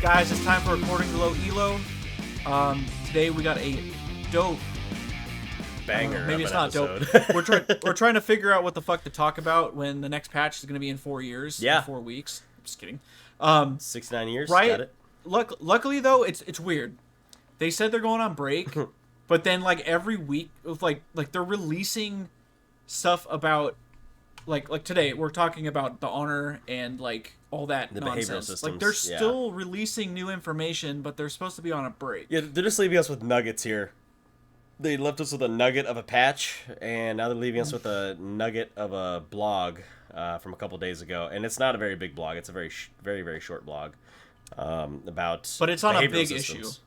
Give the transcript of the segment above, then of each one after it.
Guys, it's time for According to Low Elo. Today we got a dope banger. Maybe it's not episode. dope. We're trying to figure out what the fuck to talk about when the next patch is going to be in 4 years. Yeah. In 4 weeks. Just kidding. 69 years. Right. Got it. Luckily though, it's weird. They said they're going on break, but then like every week, like they're releasing stuff about like today we're talking about the honor and like all that The nonsense. behavioral systems. Like they're still releasing new information, but they're supposed to be on a break. Yeah, they're just leaving us with nuggets here. They left us with a nugget of a patch, and now they're leaving us with a nugget of a blog from a couple days ago. And it's not a very big blog. It's a very, very short blog about. But it's on a behavioral big systems. issue.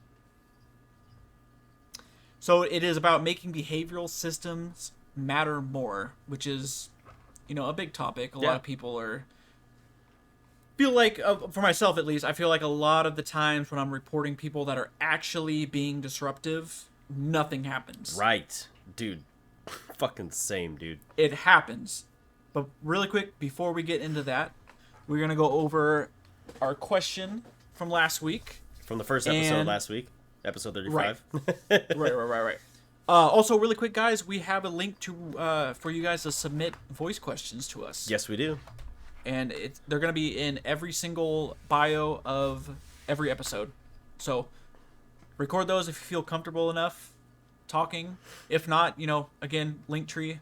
So it is about making behavioral systems matter more, which is, a big topic. A lot of people feel like, for myself at least, I feel like a lot of the times when I'm reporting people that are actually being disruptive, nothing happens. Right, dude. Fucking same, dude. It happens. But really quick, before we get into that, we're going to go over our question from last week. From the first episode last week, episode 35. Right. Also, really quick, guys, we have a link to for you guys to submit voice questions to us. Yes, we do. And they're going to be in every single bio of every episode. So record those if you feel comfortable enough talking. If not, again, Linktree.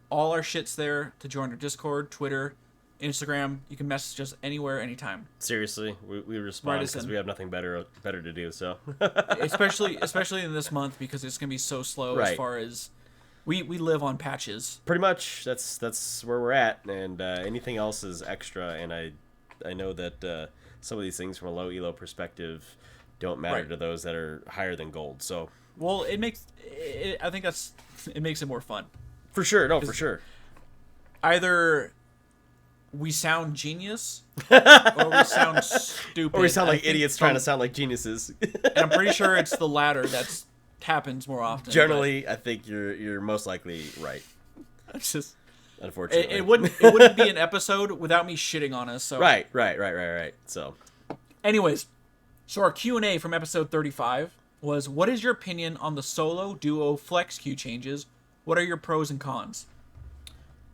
All our shit's there to join our Discord, Twitter, Instagram. You can message us anywhere, anytime. Seriously, we respond because we have nothing better to do. So especially in this month because it's going to be so slow as far as we live on patches. Pretty much, that's where we're at, and anything else is extra. And I know that some of these things from a low elo perspective don't matter to those that are higher than gold. So I think it makes it more fun. For sure, no, for sure. Either we sound genius, or we sound stupid, or we sound like idiots trying to sound like geniuses. And I'm pretty sure it's the latter that happens more often. Generally, I think you're most likely right. It's just unfortunately it wouldn't be an episode without me shitting on us. So right. So, anyways, so our Q&A from episode 35 was, what is your opinion on the solo duo flex queue changes? What are your pros and cons?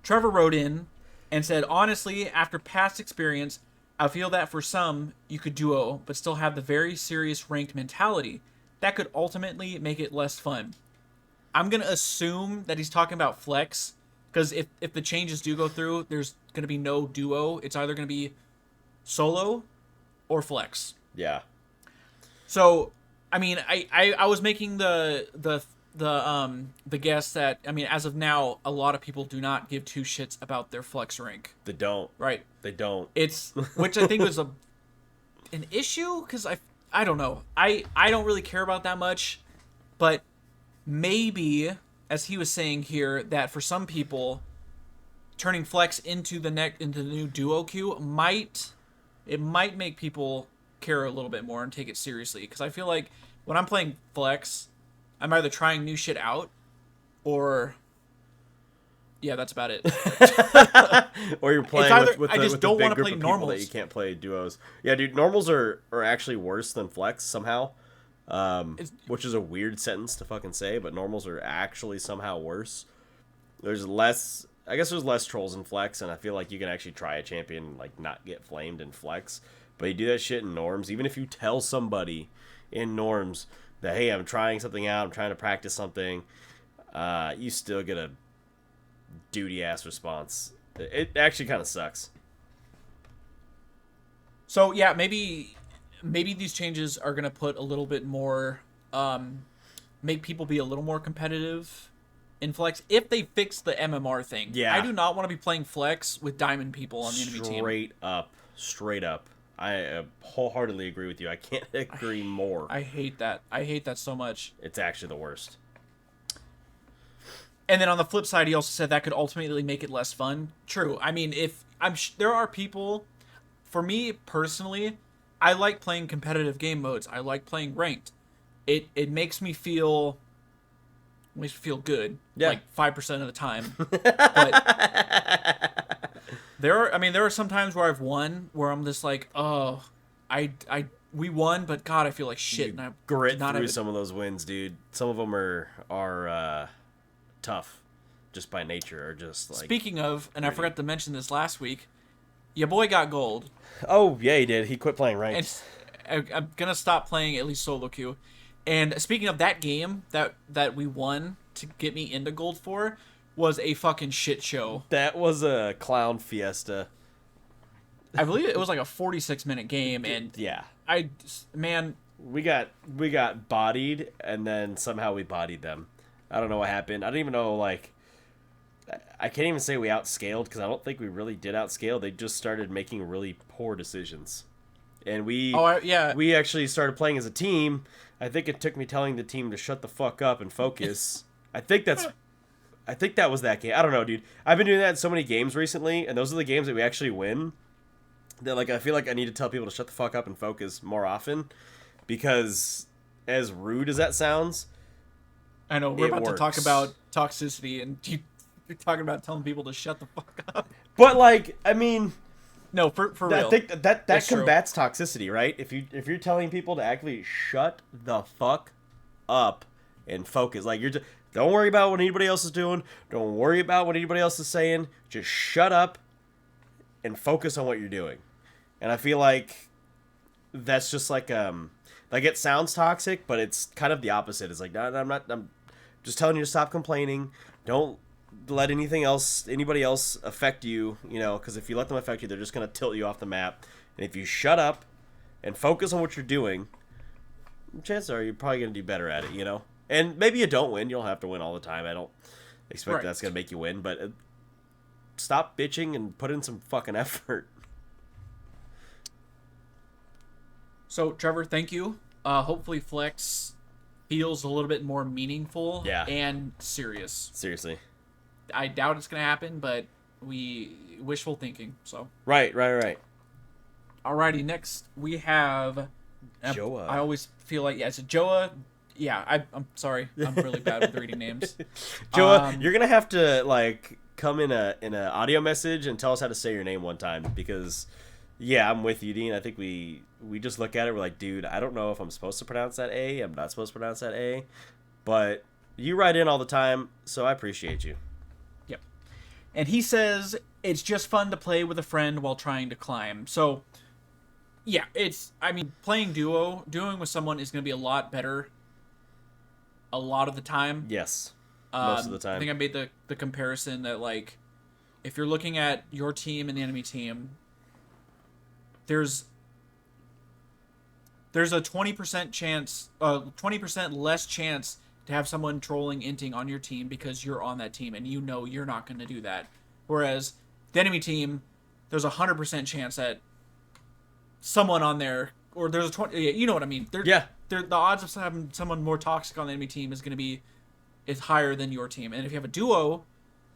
Trevor wrote in and said, honestly, after past experience, I feel that for some, you could duo, but still have the very serious ranked mentality. That could ultimately make it less fun. I'm going to assume that he's talking about flex, because if the changes do go through, there's going to be no duo. It's either going to be solo or flex. Yeah. So, I mean, I was making the guess that, I mean, as of now, a lot of people do not give two shits about their flex rank. They don't. Right. They don't. It's, which I think was an issue, because I don't know. I don't really care about that much, but maybe, as he was saying here, that for some people, turning flex into the new duo queue might make people care a little bit more and take it seriously. Because I feel like when I'm playing flex, I'm either trying new shit out, or that's about it. Or you're playing with I just with don't the big want to group play of people normals. that you can't play duos. Yeah, dude, normals are actually worse than flex somehow. Which is a weird sentence to fucking say, but normals are actually somehow worse. There's less trolls in flex, and I feel like you can actually try a champion and like not get flamed in flex. But you do that shit in norms, even if you tell somebody in norms that, hey, I'm trying something out, I'm trying to practice something, you still get a duty ass response. It actually kind of sucks. So yeah, maybe these changes are gonna put a little bit more, make people be a little more competitive in flex if they fix the MMR thing. Yeah, I do not want to be playing flex with diamond people on the enemy team. Straight up. I wholeheartedly agree with you. I can't agree more. I hate that. I hate that so much. It's actually the worst. And then on the flip side, he also said that could ultimately make it less fun. True. I mean, there are people. For me personally, I like playing competitive game modes. I like playing ranked. It makes me feel good. Yeah. Like 5% of the time. But there are some times where I've won where I'm just like, oh, I we won, but God, I feel like shit. And I Grit did not through have some of those wins, dude. Some of them are tough, just by nature, or just like. Speaking of, and I forgot to mention this last week, your boy got gold. Oh yeah, he did. He quit playing ranked. And I'm gonna stop playing at least solo queue. And speaking of that game that we won to get me into gold 4 was a fucking shit show. That was a clown fiesta. I believe it was like a 46-minute game, and Yeah. We We got bodied, and then somehow we bodied them. I don't know what happened. I don't even know, like... I can't even say we outscaled, because I don't think we really did outscale. They just started making really poor decisions. And we actually started playing as a team. I think it took me telling the team to shut the fuck up and focus. I think that was that game. I don't know, dude. I've been doing that in so many games recently, and those are the games that we actually win. That, like, I feel like I need to tell people to shut the fuck up and focus more often, because as rude as that sounds, I know we're about to talk about toxicity, and you're talking about telling people to shut the fuck up. But like, I mean, no, for real. I think that combats toxicity, right? If you're telling people to actually shut the fuck up and focus, like don't worry about what anybody else is doing. Don't worry about what anybody else is saying. Just shut up and focus on what you're doing. And I feel like that's just like it sounds toxic, but it's kind of the opposite. It's like, no, I'm just telling you to stop complaining. Don't let anybody else affect you, because if you let them affect you, they're just going to tilt you off the map. And if you shut up and focus on what you're doing, chances are you're probably going to do better at it, And maybe you don't win. You don't have to win all the time. I don't expect that's going to make you win, but stop bitching and put in some fucking effort. So, Trevor, thank you. Hopefully Flex feels a little bit more meaningful and serious. Seriously. I doubt it's going to happen, but we wishful thinking, so. Right. Alrighty, next we have... Joa. I always feel like, it's a Joa. Yeah, I'm sorry. I'm really bad with reading names. Joa, you're going to have to, like, come in a audio message and tell us how to say your name one time, because... Yeah, I'm with you, Dean. I think we just look at it, we're like, dude, I don't know if I'm supposed to pronounce that A. I'm not supposed to pronounce that A. But you write in all the time, so I appreciate you. Yep. And he says, it's just fun to play with a friend while trying to climb. So, yeah, playing duoing with someone is going to be a lot better a lot of the time. Yes, most of the time. I think I made the comparison that, like, if you're looking at your team and the enemy team... There's a 20% chance, 20% less chance to have someone trolling inting on your team because you're on that team and you're not going to do that. Whereas the enemy team, there's a 100% chance that someone on there, or there's a 20, you know what I mean? The odds of having someone more toxic on the enemy team is higher than your team. And if you have a duo,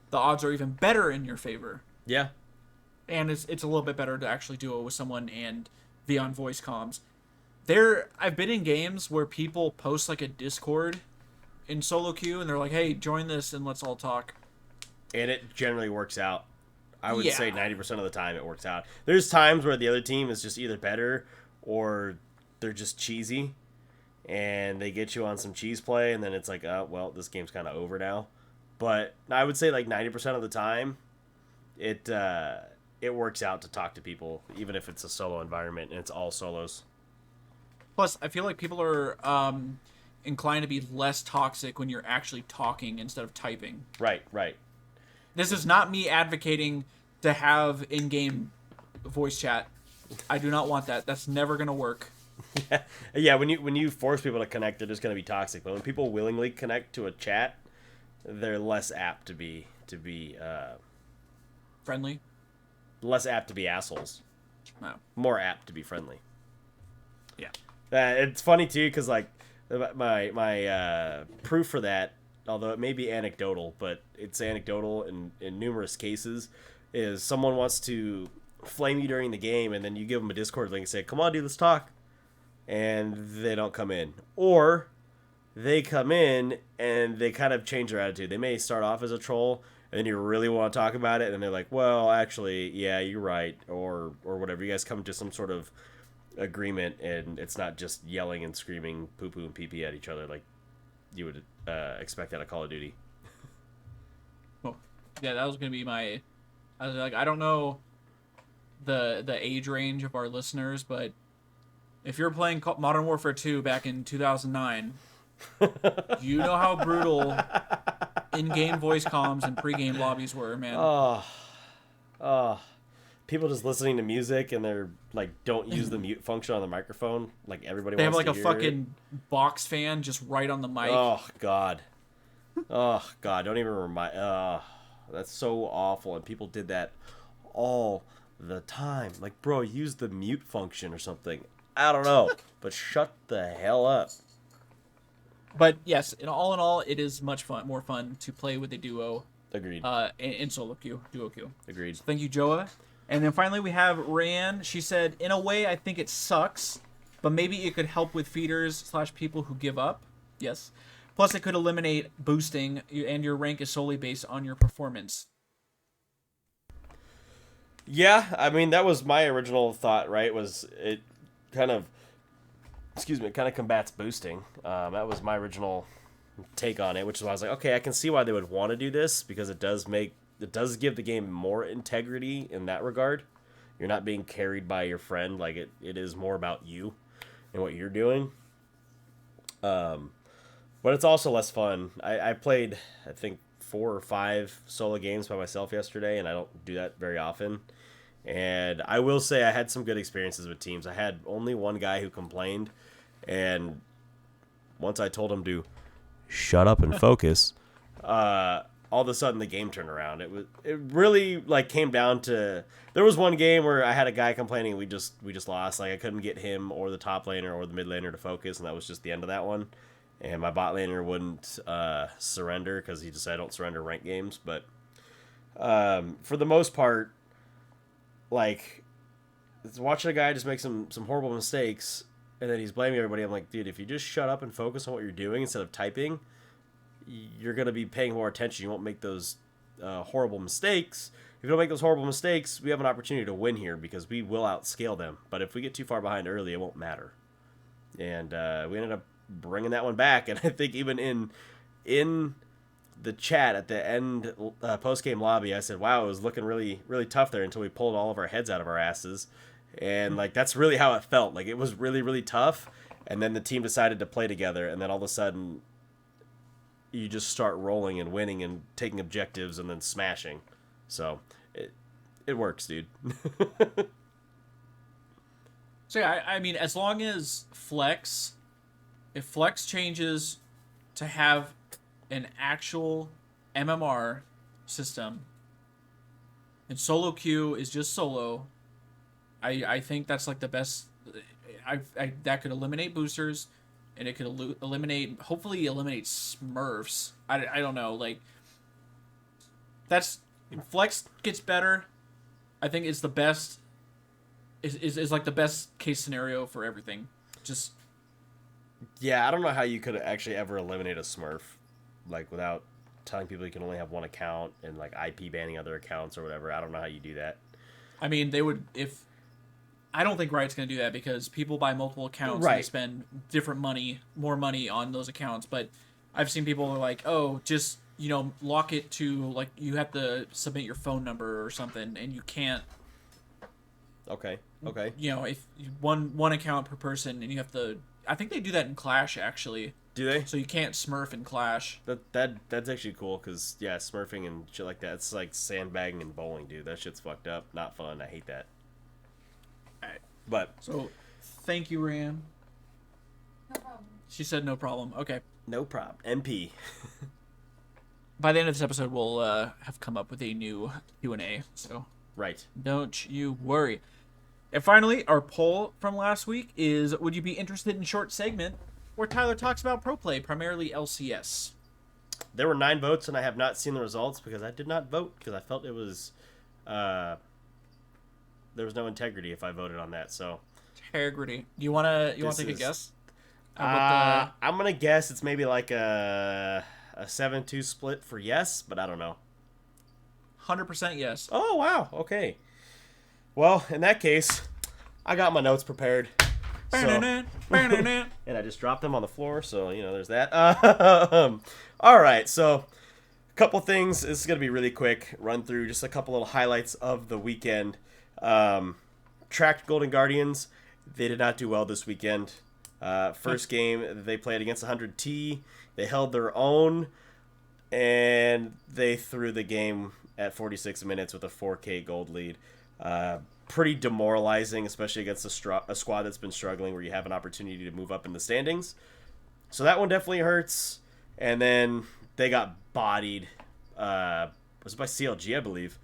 the odds are even better in your favor. Yeah. And it's a little bit better to actually duo with someone and be on voice comms. I've been in games where people post like a Discord in solo queue and they're like, hey, join this and let's all talk. And it generally works out. I would say 90% of the time it works out. There's times where the other team is just either better or they're just cheesy and they get you on some cheese play and then it's like, oh, well, this game's kind of over now. But I would say like 90% of the time it works out to talk to people, even if it's a solo environment and it's all solos. Plus, I feel like people are inclined to be less toxic when you're actually talking instead of typing. Right. This is not me advocating to have in-game voice chat. I do not want that. That's never going to work. Yeah, when you force people to connect, they're just going to be toxic. But when people willingly connect to a chat, they're less apt to be friendly. Less apt to be assholes. No. More apt to be friendly. Yeah. It's funny too, because like my proof for that, although it may be anecdotal, but it's anecdotal in numerous cases, is someone wants to flame you during the game, and then you give them a Discord link and say, "Come on, dude, let's talk," and they don't come in, or they come in and they kind of change their attitude. They may start off as a troll, and then you really want to talk about it, and they're like, well, actually, yeah, you're right, or whatever. You guys come to some sort of agreement, and it's not just yelling and screaming poo poo and pee pee at each other like you would expect out of Call of Duty. Well, yeah, that was gonna be my. I was like, I don't know the age range of our listeners, but if you're playing Modern Warfare 2 back in 2009, you know how brutal in-game voice comms and pre-game lobbies were, man. Oh, people just listening to music and they're like, don't use the mute function on the microphone. Like everybody They have wants like to a hear fucking box fan just right on the mic. Oh God, oh God, don't even remind. That's so awful. And people did that all the time. Like, bro, use the mute function or something. I don't know, but shut the hell up. But yes, in all, it is much more fun to play with a duo. Agreed. In solo queue, duo queue. Agreed. So thank you, Joa. And then finally we have Rayan. She said, in a way, I think it sucks, but maybe it could help with feeders / people who give up. Yes. Plus, it could eliminate boosting, and your rank is solely based on your performance. Yeah, I mean, that was my original thought, right? Was it kind of, it kind of combats boosting. That was my original take on it, which is why I was like, okay, I can see why they would want to do this, because it does give the game more integrity in that regard. You're not being carried by your friend. Like, it is more about you and what you're doing. But it's also less fun. I played, I think, 4 or 5 solo games by myself yesterday, and I don't do that very often. And I will say I had some good experiences with teams. I had only one guy who complained, and once I told him to shut up and focus, all of a sudden the game turned around. It really like came down to, there was one game where I had a guy complaining, we just lost. Like, I couldn't get him or the top laner or the mid laner to focus, and that was just the end of that one. And my bot laner wouldn't surrender because he decided I don't surrender ranked games. But for the most part, like, watching a guy just make some horrible mistakes and then he's blaming everybody. I'm like, dude, if you just shut up and focus on what you're doing instead of typing, you're going to be paying more attention. You won't make those horrible mistakes. If you don't make those horrible mistakes, we have an opportunity to win here because we will outscale them. But if we get too far behind early, it won't matter. And we ended up bringing that one back, and I think even in the chat at the end post-game lobby, I said, wow, it was looking really, really tough there until we pulled all of our heads out of our asses. And like, that's really how it felt. Like, it was really, really tough, and then the team decided to play together, and then all of a sudden you just start rolling and winning and taking objectives and then smashing. So it works, dude. So yeah, I mean, as long as if Flex changes to have an actual MMR system and solo queue is just solo, I think that's like the best. That could eliminate boosters, and it could hopefully eliminate Smurfs. I don't know, like, that's, if Flex gets better, I think it's the best. Is like the best case scenario for everything. Just, yeah, I don't know how you could actually ever eliminate a Smurf, like, without telling people you can only have one account and like IP banning other accounts or whatever. I don't know how you do that. I mean, they would, if, I don't think Riot's going to do that because people buy multiple accounts right. And they spend more money on those accounts. But I've seen people are like, oh, just, lock it to, like, you have to submit your phone number or something, and you can't. Okay. If one account per person, and you have to. I think they do that in Clash, actually. Do they? So you can't Smurf in Clash. That's actually cool, because yeah, Smurfing and shit like that, it's like sandbagging and bowling, dude. That shit's fucked up. Not fun. I hate that. Alright. But so, thank you, Ram. No problem. She said no problem. Okay. No problem. MP. By the end of this episode, we'll have come up with a new Q&A. So Right. don't you worry. And finally, our poll from last week is: would you be interested in a short segment where Tyler talks about pro play, primarily LCS? There were 9 votes, and I have not seen the results because I did not vote because I felt it was there was no integrity if I voted on that. So Integrity. You wanna take a guess? I'm gonna guess it's maybe like a 7-2 split for yes, but I don't know. 100% yes. Oh wow. Okay. Well, in that case, I got my notes prepared. So, Ba-na-na, ba-na-na. and I just dropped them on the floor, so there's that. All right, so a couple things. This is gonna be really quick. Run through just a couple little highlights of the weekend. Tracked Golden Guardians. They did not do well this weekend. First game they played against 100T. They held their own, and they threw the game at 46 minutes with a 4K gold lead. Pretty demoralizing, especially against a squad that's been struggling, where you have an opportunity to move up in the standings. So that one definitely hurts. And then they got bodied. Was it by CLG, I believe.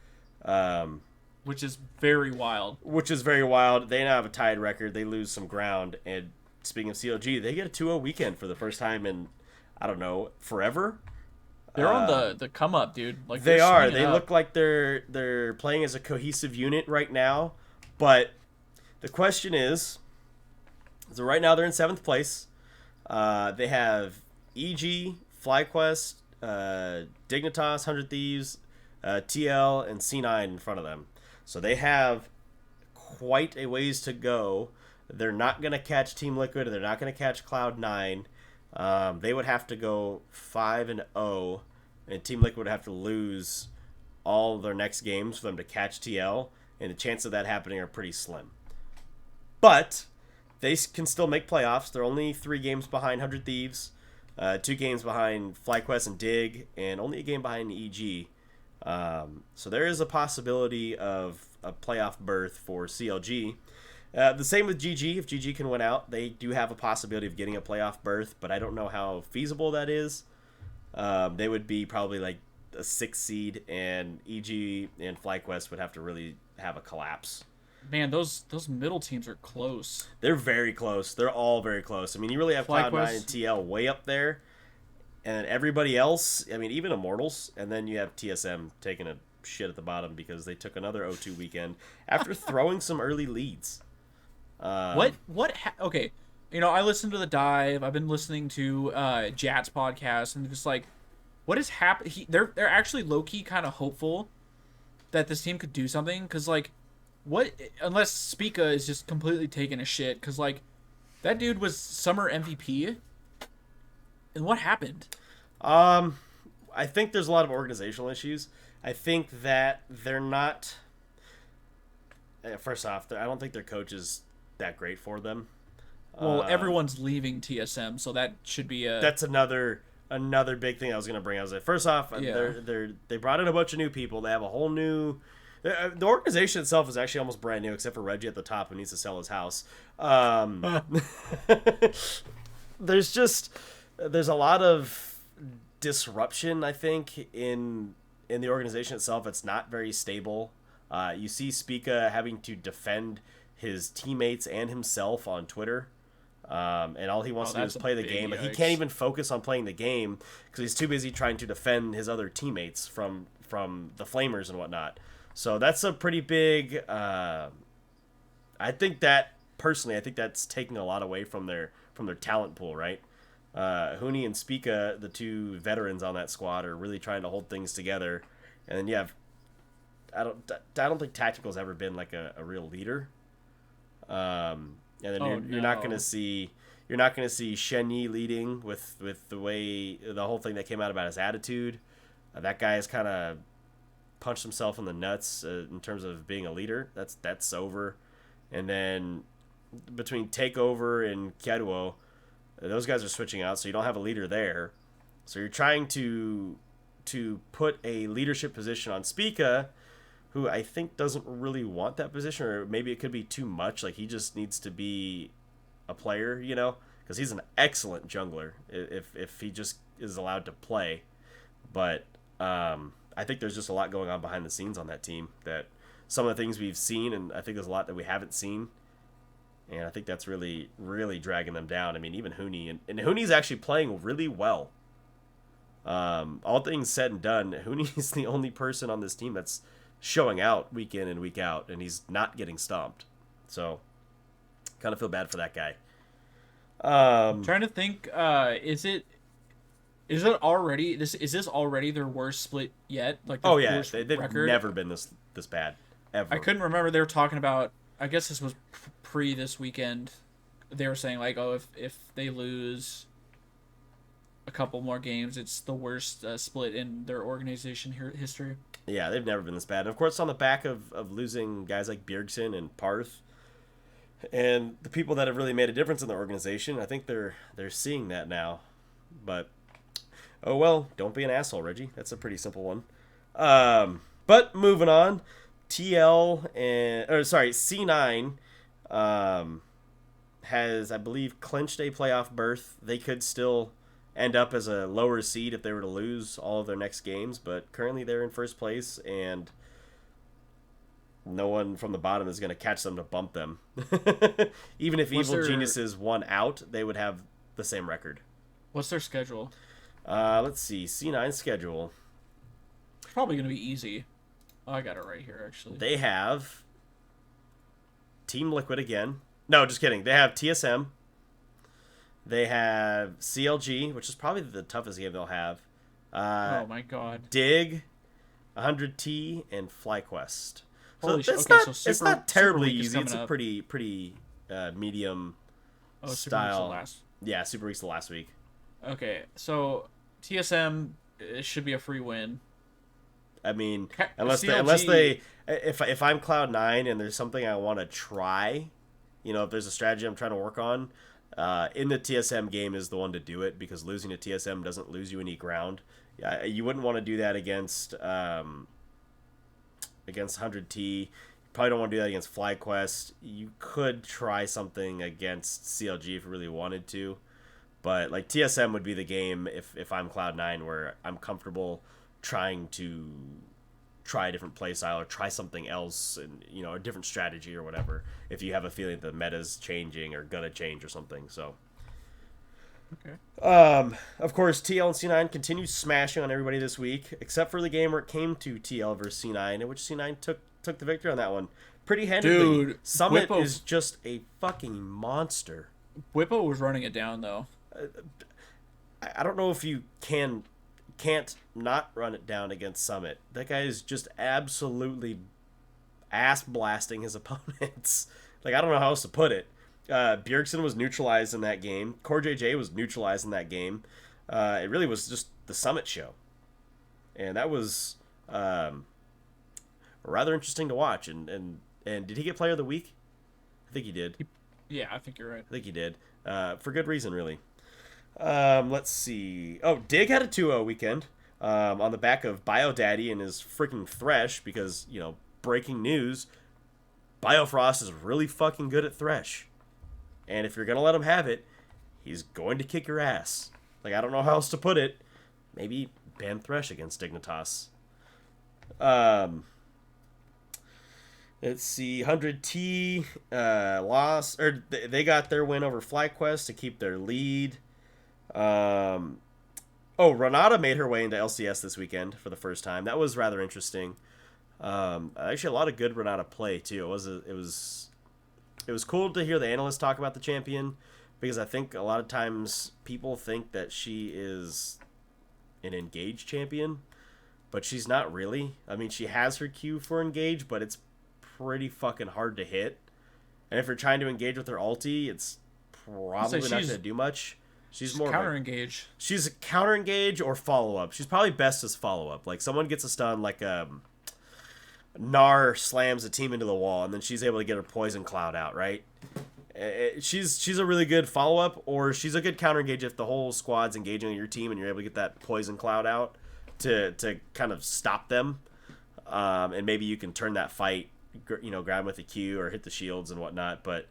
Which is very wild. Which is very wild. They now have a tied record. They lose some ground. And speaking of CLG, they get a 2-0 weekend for the first time in, I don't know, forever. They're on the come up, dude. Like they are. They up. look like they're playing as a cohesive unit right now. But the question is, so right now they're in 7th place. They have EG, FlyQuest, Dignitas, 100 Thieves, TL, and C9 in front of them. So they have quite a ways to go. They're not going to catch Team Liquid. They're not going to catch Cloud9. They would have to go 5-0, and Team Liquid would have to lose all their next games for them to catch TL, and the chances of that happening are pretty slim. But they can still make playoffs. They're only 3 games behind 100 Thieves, 2 games behind FlyQuest and Dig, and only a game behind EG. So there is a possibility of a playoff berth for CLG. The same with GG. If GG can win out, they do have a possibility of getting a playoff berth, but I don't know how feasible that is. They would be probably like a 6th seed, and EG and FlyQuest would have to really have a collapse. Man, those middle teams are close. They're very close. They're all very close. I mean, you really have Cloud9 and TL way up there, and everybody else, I mean, even Immortals, and then you have TSM taking a shit at the bottom because they took another 0-2 weekend after throwing some early leads. Okay, I listened to The Dive. I've been listening to Jat's podcast, and just like, what is happening? They're actually low-key kind of hopeful that this team could do something, because like, what, unless Spica is just completely taking a shit, because like, that dude was summer MVP, and what happened? I think there's a lot of organizational issues. I think that they're not, first off, I don't think their coach is that great for them. Well, everyone's leaving TSM, so that should be that's another big thing I was going to bring. I was like, first off, they brought in a bunch of new people. They have a whole new, the organization itself is actually almost brand new, except for Reggie at the top, who needs to sell his house. There's a lot of disruption, I think, in the organization itself. It's not very stable. You see Spica having to defend his teammates and himself on Twitter, and all he wants to do is play the game, but he can't even focus on playing the game because he's too busy trying to defend his other teammates from the Flamers and whatnot. So that's a pretty big, I think that's taking a lot away from their talent pool, right? Huni and Spica, the 2 veterans on that squad, are really trying to hold things together. And then you have, I don't think Tactical's ever been like a real leader. And then you're not going to see Shen Yi leading with the way, the whole thing that came out about his attitude. That guy has kind of punched himself in the nuts in terms of being a leader. That's over. And then between Takeover and Kyaruo, those guys are switching out, so you don't have a leader there. So you're trying to put a leadership position on Spica, who I think doesn't really want that position, or maybe it could be too much. Like, he just needs to be a player, because he's an excellent jungler if he just is allowed to play. But I think there's just a lot going on behind the scenes on that team, that some of the things we've seen, and I think there's a lot that we haven't seen. And I think that's really, really dragging them down. I mean, even Huni. And Huni's actually playing really well. All things said and done, Huni's the only person on this team that's showing out week in and week out, and he's not getting stomped. So, kind of feel bad for that guy. I'm trying to think, is this already their worst split yet? Like, they've never been this bad, ever. I couldn't remember. They were talking about I guess this was pre this weekend. They were saying like, oh, if they lose a couple more games, it's the worst split in their organization history. Yeah, they've never been this bad. And of course, on the back of losing guys like Bjergsen and Parth, and the people that have really made a difference in the organization, I think they're seeing that now. But oh well, don't be an asshole, Reggie. That's a pretty simple one. But moving on, C9 has, I believe, clinched a playoff berth. They could still end up as a lower seed if they were to lose all of their next games, but currently they're in first place, and no one from the bottom is going to catch them to bump them. Even if Evil Geniuses won out, they would have the same record. What's their schedule? Let's see. C9 schedule. It's probably going to be easy. Oh, I got it right here, actually. They have Team Liquid again. No, just kidding. They have TSM. They have CLG, which is probably the toughest game they'll have. Oh my god. Dig, 100T, and FlyQuest. So it's not terribly easy. It's a pretty medium style. Yeah, Super Week's the last week. Okay, so TSM, it should be a free win. I mean, unless they if I'm Cloud9 and there's something I want to try, if there's a strategy I'm trying to work on, in the TSM game is the one to do it, because losing to TSM doesn't lose you any ground. You wouldn't want to do that against 100T. You probably don't want to do that against FlyQuest. You could try something against CLG if you really wanted to, but like TSM would be the game if I'm Cloud9 where I'm comfortable trying to try a different play style or try something else, and a different strategy or whatever, if you have a feeling the meta's changing or gonna change or something. So okay. Of course, TL and C9 continued smashing on everybody this week, except for the game where it came to TL versus C9, in which C9 took the victory on that one pretty handily. Dude, Summit is just a fucking monster. Whippo was running it down though. I don't know if you can't not run it down against Summit. That guy is just absolutely ass blasting his opponents. Like, I don't know how else to put it. Bjergsen was neutralized in that game. CoreJJ was neutralized in that game. It really was just the Summit show, and that was rather interesting to watch. And did he get Player of the Week? I think he did. Yeah, I think you're right. I think he did. For good reason, really. Let's see. Oh, Dig had a 2-0 weekend on the back of BioDaddy and his freaking Thresh, because, breaking news, Biofrost is really fucking good at Thresh. And if you're going to let him have it, he's going to kick your ass. Like, I don't know how else to put it. Maybe ban Thresh against Dignitas. Let's see. 100T lost, or they got their win over FlyQuest to keep their lead. Renata made her way into LCS this weekend for the first time. That was rather interesting. Actually, a lot of good Renata play too. It was cool to hear the analysts talk about the champion, because I think a lot of times people think that she is an Engage champion, but she's not really. I mean, she has her Q for Engage, but it's pretty fucking hard to hit. And if you're trying to engage with her ulti, it's probably not going to do much. She's more counter engage. She's a counter engage or follow up. She's probably best as follow up. Like, someone gets a stun, like Gnar slams a team into the wall, and then she's able to get her poison cloud out, right? She's a really good follow up, or she's a good counter engage if the whole squad's engaging your team and you're able to get that poison cloud out to kind of stop them, and maybe you can turn that fight, grab them with a Q or hit the shields and whatnot. But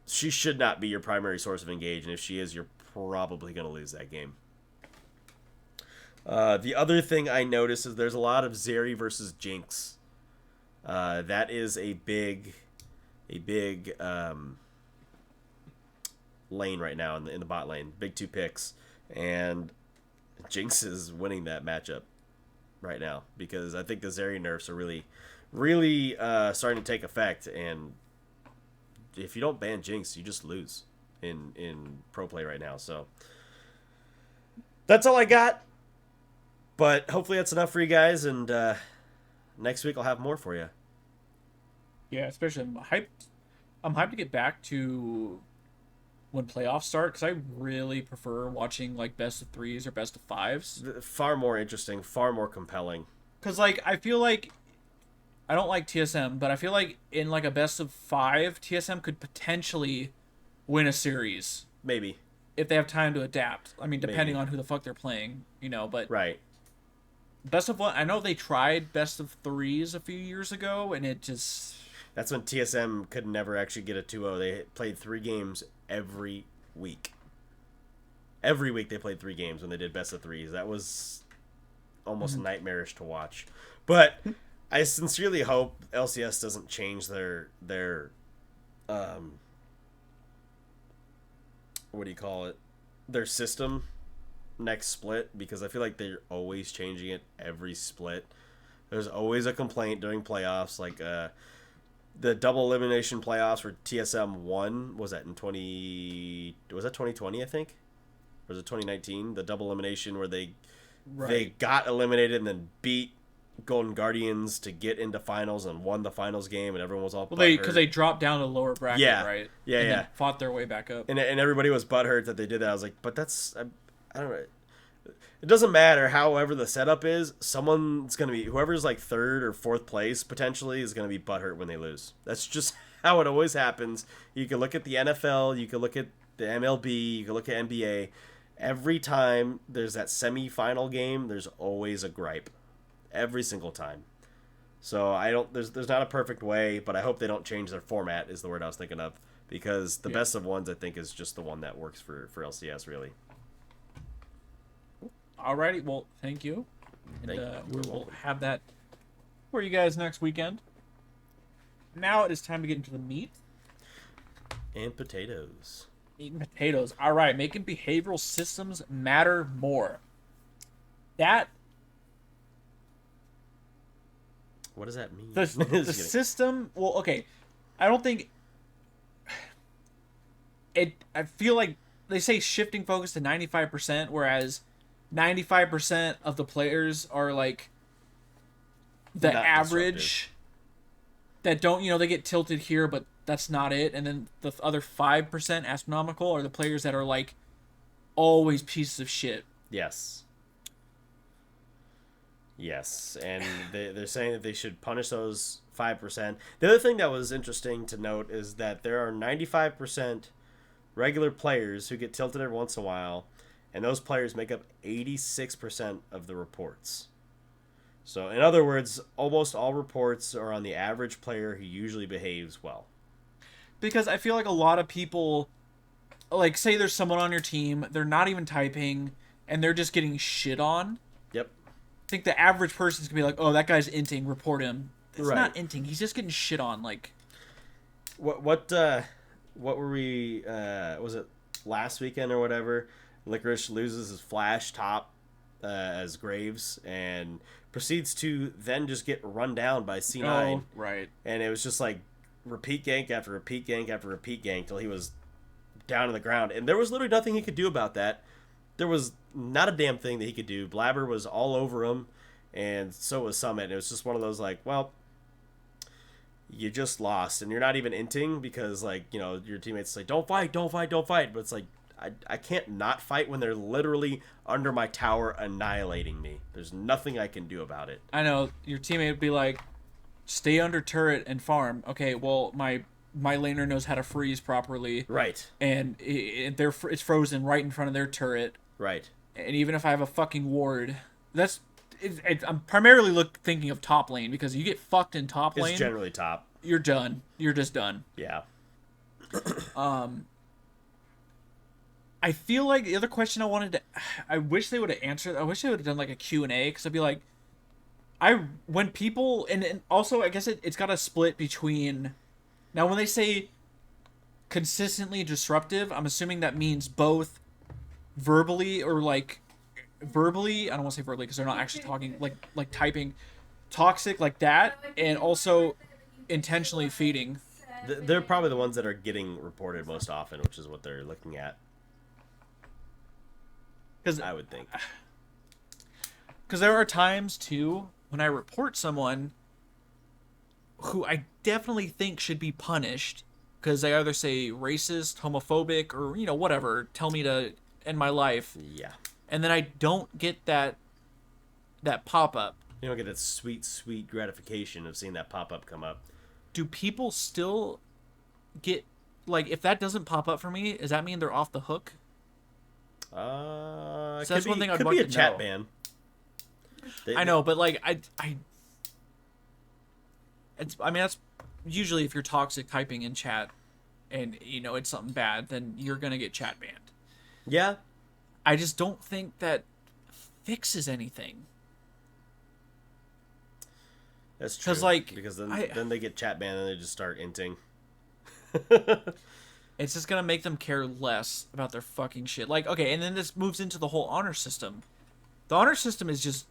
she should not be your primary source of engage, and if she is, you're probably going to lose that game. The other thing I noticed is there's a lot of Zeri versus Jinx. That is a big lane right now in the bot lane. Big 2 picks, and Jinx is winning that matchup right now, because I think the Zeri nerfs are really starting to take effect, and if you don't ban Jinx, you just lose in pro play right now. So that's all I got, but hopefully that's enough for you guys, and next week I'll have more for you. Yeah, especially I'm hyped. I'm hyped to get back to when playoffs start because I really prefer watching like best of threes or best of fives. Far more interesting, far more compelling. Because like I feel like I don't like TSM, but I feel like in like a best of five, TSM could potentially win a series Maybe. if they have time to adapt. I mean, depending Maybe. on who the fuck they're playing, you know. But Right. best of one, I know they tried best of threes a few years ago, and it just That's when TSM could never actually get a 2-0. They played 3 games every week. Every week they played 3 games when they did best of threes. That was almost nightmarish to watch. But I sincerely hope LCS doesn't change their what do you call it? Their system next split, because I feel like they're always changing it every split. There's always a complaint during playoffs, like the double elimination playoffs where TSM won. Was that in 2020? I think, or was it 2019? The double elimination where they got eliminated and then beat Golden Guardians to get into finals and won the finals game, and everyone was all because they dropped down to the lower bracket, right? Yeah, and yeah. then fought their way back up. And everybody was butthurt that they did that. I was like, but that's I don't know. It doesn't matter. However, the setup is, someone's gonna be, whoever's like third or fourth place potentially is gonna be butthurt when they lose. That's just how it always happens. You can look at the NFL, you can look at the MLB, you can look at NBA. Every time there's that semi-final game, there's always a gripe. Every single time. So I don't. There's not a perfect way, but I hope they don't change their format. Is the word I was thinking of, because the best of ones I think is just the one that works for LCS really. Alrighty, well, thank you. And Thank you. we will have that for you guys next weekend. Now it is time to get into the meat. And potatoes. Eating potatoes. All right, making behavioral systems matter more. That What does that mean? the Just kidding. system. Well, okay, I don't think it. I feel like they say shifting focus to 95%, whereas 95% of the players are like the Not average that don't, they get tilted here, but that's not it. And then the other 5% astronomical are the players that are like always pieces of shit. Yes. Yes, and they're saying that they should punish those 5%. The other thing that was interesting to note is that there are 95% regular players who get tilted every once in a while, and those players make up 86% of the reports. So, in other words, almost all reports are on the average player who usually behaves well. Because I feel like a lot of people, like, say there's someone on your team, they're not even typing, and they're just getting shit on. Yep. I think the average person's gonna be like, oh, that guy's inting, report him. It's Right. not inting, he's just getting shit on, like... What were we, was it last weekend or whatever? Licorice loses his flash top as Graves and proceeds to then just get run down by C9. Oh, right. And it was just like repeat gank after repeat gank after repeat gank till he was down on the ground. And there was literally nothing he could do about that. There was not a damn thing that he could do. Blabber was all over him, and so was Summit. And it was just one of those like, well, you just lost, and you're not even inting because, like, your teammates say, don't fight, don't fight, don't fight. But it's like, I can't not fight when they're literally under my tower annihilating me. There's nothing I can do about it. I know, your teammate would be like, stay under turret and farm. Okay, well, my laner knows how to freeze properly. Right. And it's frozen right in front of their turret. Right. And even if I have a fucking ward, I'm primarily thinking of top lane, because you get fucked in top lane. It's generally top. You're done. You're just done. Yeah. I feel like the other question I wish they would have answered. I wish they would have done like a Q&A, because I'd be like, when people, and also I guess it's got a split between, now when they say consistently disruptive, I'm assuming that means both verbally or like verbally, I don't want to say verbally because they're not actually talking, like typing, toxic like that, and also intentionally feeding. They're probably the ones that are getting reported most often, which is what they're looking at. Because I would think. Because there are times too when I report someone who I definitely think should be punished because they either say racist, homophobic, or whatever, tell me to end my life, Yeah. and then I don't get that pop up. You don't get that sweet, sweet gratification of seeing that pop up come up. Do people still get, like, if that doesn't pop up for me, does that mean they're off the hook? So that's one thing I'd could want be a to chat know. ban. I know, but like I mean that's usually if you're toxic typing in chat, and it's something bad, then you're gonna get chat banned. Yeah. I just don't think that fixes anything. That's true. Because then they get chat banned and they just start inting. It's just gonna make them care less about their fucking shit. Like, okay, and then this moves into the whole honor system. The honor system is just...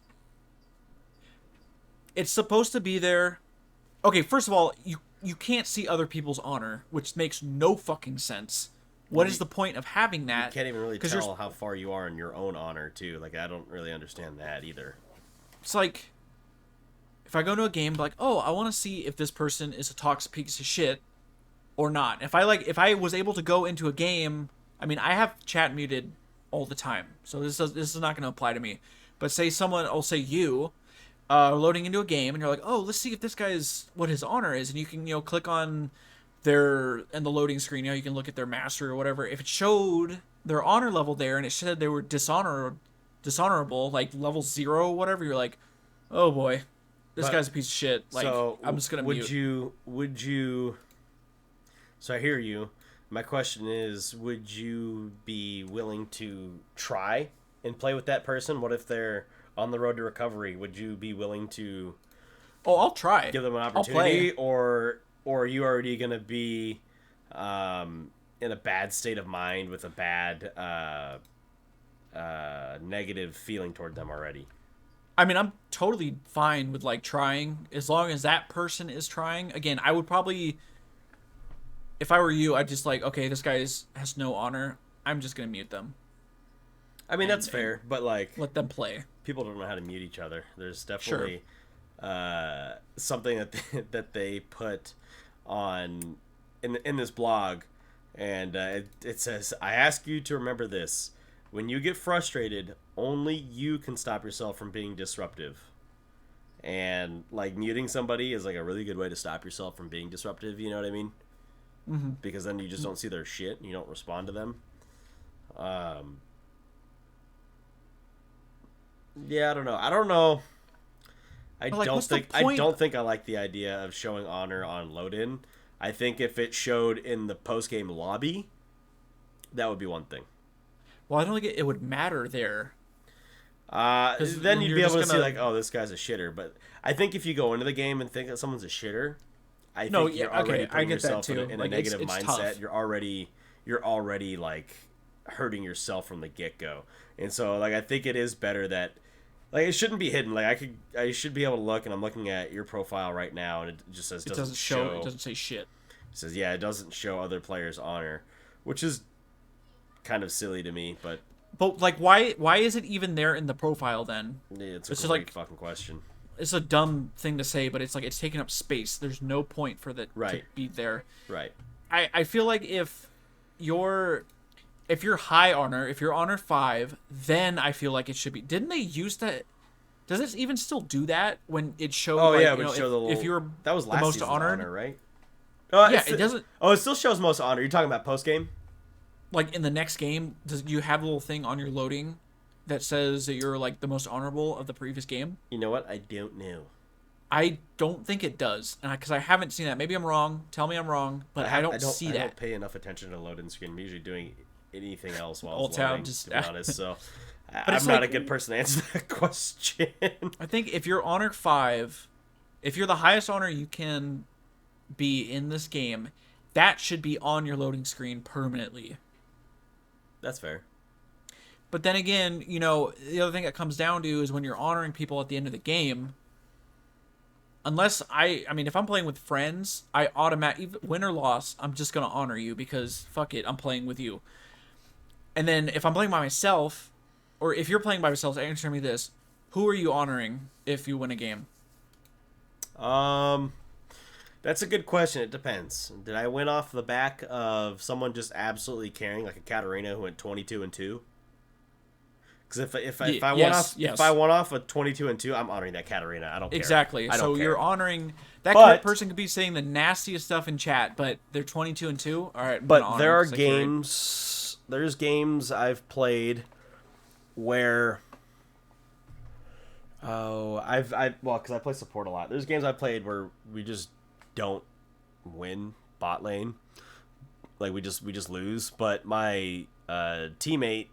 It's supposed to be there... Okay, first of all, you can't see other people's honor, which makes no fucking sense. What is the point of having that? You can't even really tell how far you are in your own honor, too. Like, I don't really understand that either. It's like... If I go to a game, like, oh, I want to see if this person is a toxic piece of shit or not. If I was able to go into a game, I mean, I have chat muted all the time, so this is not going to apply to me. But say someone, I'll say you, loading into a game, and you're like, oh, let's see if this guy's what his honor is, and you can click on their in the loading screen. You can look at their master or whatever. If it showed their honor level there, and it said they were dishonorable, like level 0 or whatever, you're like, oh boy. This guy's a piece of shit. Like, so I'm just gonna mute. Would you? So I hear you. My question is, would you be willing to try and play with that person? What if they're on the road to recovery? Would you be willing to? Oh, I'll try. Give them an opportunity, or are you already gonna be, in a bad state of mind with a bad, negative feeling toward them already? I mean, I'm totally fine with, like, trying, as long as that person is trying. Again, I would probably, if I were you, I'd just like, okay, this guy has no honor. I'm just going to mute them. I mean, that's fair, but, like... Let them play. People don't know how to mute each other. There's definitely something that they put on in this blog, and it says, I ask you to remember this. When you get frustrated, only you can stop yourself from being disruptive. And, like, muting somebody is, like, a really good way to stop yourself from being disruptive, you know what I mean? Mm-hmm. Because then you just don't see their shit, and you don't respond to them. Yeah, I don't know. I don't think I like the idea of showing honor on load-in. I think if it showed in the post-game lobby, that would be one thing. Well, I don't think it would matter there. Then you'd be able to see, like, oh, this guy's a shitter. But I think if you go into the game and think that someone's a shitter, I think you're already putting yourself in a negative mindset. Tough. You're already like hurting yourself from the get-go. And so, like, I think it is better that, like, it shouldn't be hidden. Like, I should be able to look, and I'm looking at your profile right now, and it just says it doesn't show. It doesn't say shit. It says, yeah, it doesn't show other players' honor, which is kind of silly to me, but like, why is it even there in the profile then? Yeah, it's a great fucking question. It's a dumb thing to say, but it's like it's taking up space. There's no point for that to be there. Right. I feel like if you're high honor, if you're honor 5, then I feel like it should be. Didn't they use that? Does it even still do that when it shows? Oh, like, yeah, it show the little. If you're that was last the most season's honored, honor, right? Yeah, it doesn't. Oh, it still shows most honor. You're talking about post game? Like, in the next game, do you have a little thing on your loading that says that you're, like, the most honorable of the previous game? You know what? I don't know. I don't think it does, because I haven't seen that. Maybe I'm wrong. Tell me I'm wrong, but I don't see that. I don't pay enough attention to load-in screen. I'm usually doing anything else while Old loading, to be honest. So I'm not a good person to answer that question. I think if you're honor 5, if you're the highest honor you can be in this game, that should be on your loading screen permanently. That's fair. But then again, the other thing that comes down to is when you're honoring people at the end of the game, unless I mean, if I'm playing with friends, I automatically, win or loss, I'm just going to honor you because fuck it, I'm playing with you. And then if I'm playing by myself, or if you're playing by yourself, answer me this. Who are you honoring if you win a game? That's a good question. It depends. Did I win off the back of someone just absolutely caring, like a Katarina who went 22-2? Because if I went off yes. if I went off a 22-2, I'm honoring that Katarina. I don't care. Exactly. I don't So care. you're honoring that But- person could be saying the nastiest stuff in chat, but they're 22-2. All right, I'm But gonna honor there are them 'cause I carried. games. There's games I've played where. Oh, because I play support a lot. There's games I've played where we just don't win bot lane, like we just lose. But my teammate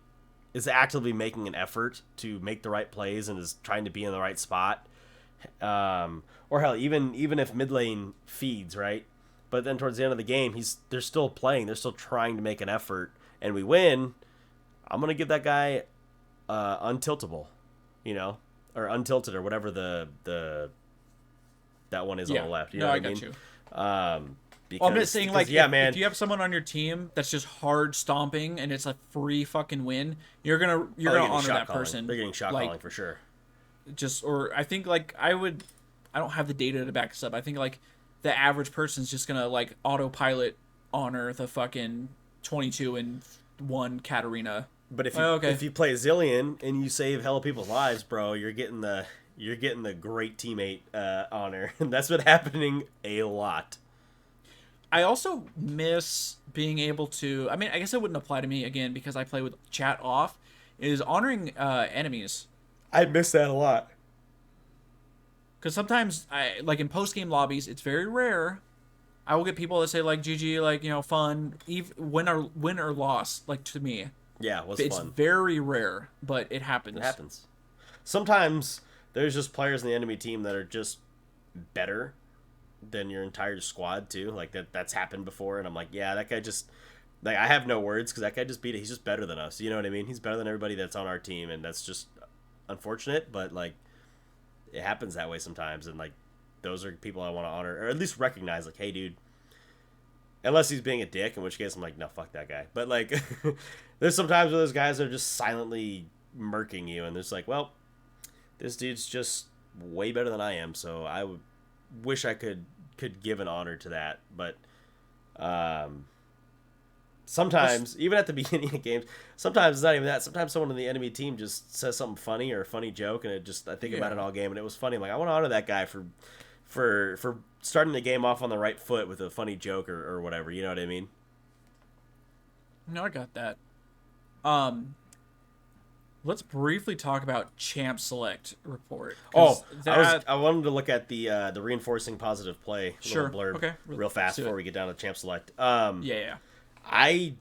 is actively making an effort to make the right plays and is trying to be in the right spot. Or hell, even if mid lane feeds right, but then towards the end of the game, they're still playing, they're still trying to make an effort, and we win. I'm gonna give that guy untiltable, or untilted or whatever the that one is on the left. You know no, what I got mean? you. Because, Well, I'm just saying, like, yeah, if, man. if you have someone on your team that's just hard stomping and it's a free fucking win, you're gonna Oh, they're getting honor shot that calling. person. They're getting shot like, calling for sure. or I think like I don't have the data to back this up. I think like the average person's just gonna like autopilot honor the fucking 22-1 Katarina. But if you okay. if you play Zillion and you save hella people's lives, bro, you're getting the great teammate honor, and that's been happening a lot. I also miss being able to. I mean, I guess it wouldn't apply to me again because I play with chat off. Is honoring enemies. I miss that a lot. Because sometimes, like in post game lobbies, it's very rare. I will get people that say like GG, like fun, win or loss. Like to me, Yeah, it was it's fun. very rare, but it happens. It happens. Sometimes there's just players in the enemy team that are just better than your entire squad too. Like that's happened before, and I'm like, yeah, that guy just like I have no words because that guy just beat it. He's just better than us. You know what I mean? He's better than everybody that's on our team, and that's just unfortunate. But like, it happens that way sometimes, and like those are people I want to honor or at least recognize. Like, hey, dude. Unless he's being a dick, in which case I'm like, no, fuck that guy. But like, there's sometimes where those guys are just silently murking you, and there's like, well, this dude's just way better than I am, so I would wish I could give an honor to that. But sometimes, even at the beginning of games, sometimes it's not even that. Sometimes someone in the enemy team just says something funny or a funny joke, and I think about it all game, and it was funny. I'm like, I want to honor that guy for starting the game off on the right foot with a funny joke or whatever. You know what I mean? No, I got that. Let's briefly talk about Champ Select report. I wanted to look at the reinforcing positive play Sure. little blurb Okay. real fast Do it. before we get down to Champ Select. Yeah. I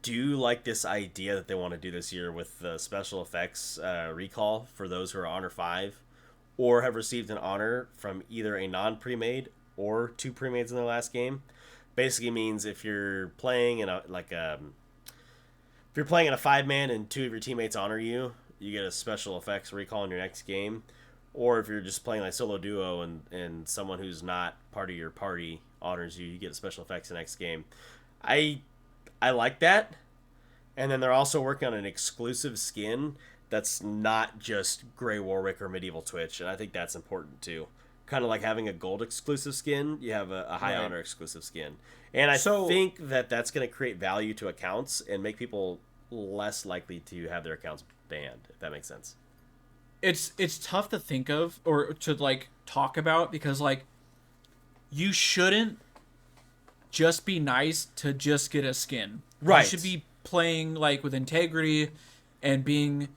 do like this idea that they want to do this year with the special effects recall for those who are Honor 5 or have received an honor from either a non-pre-made or 2 pre-mades in their last game. Basically means if you're playing in a 5-man and 2 of your teammates honor you, you get a special effects recall in your next game. Or if you're just playing like solo duo and someone who's not part of your party honors you, you get special effects the next game. I like that. And then they're also working on an exclusive skin that's not just Grey Warwick or Medieval Twitch, and I think that's important too. Kind of like having a gold exclusive skin, you have a high honor exclusive skin. And I think that's going to create value to accounts and make people less likely to have their accounts banned, if that makes sense. It's tough to think of or to like talk about because like you shouldn't just be nice to just get a skin. Right. You should be playing like with integrity and being.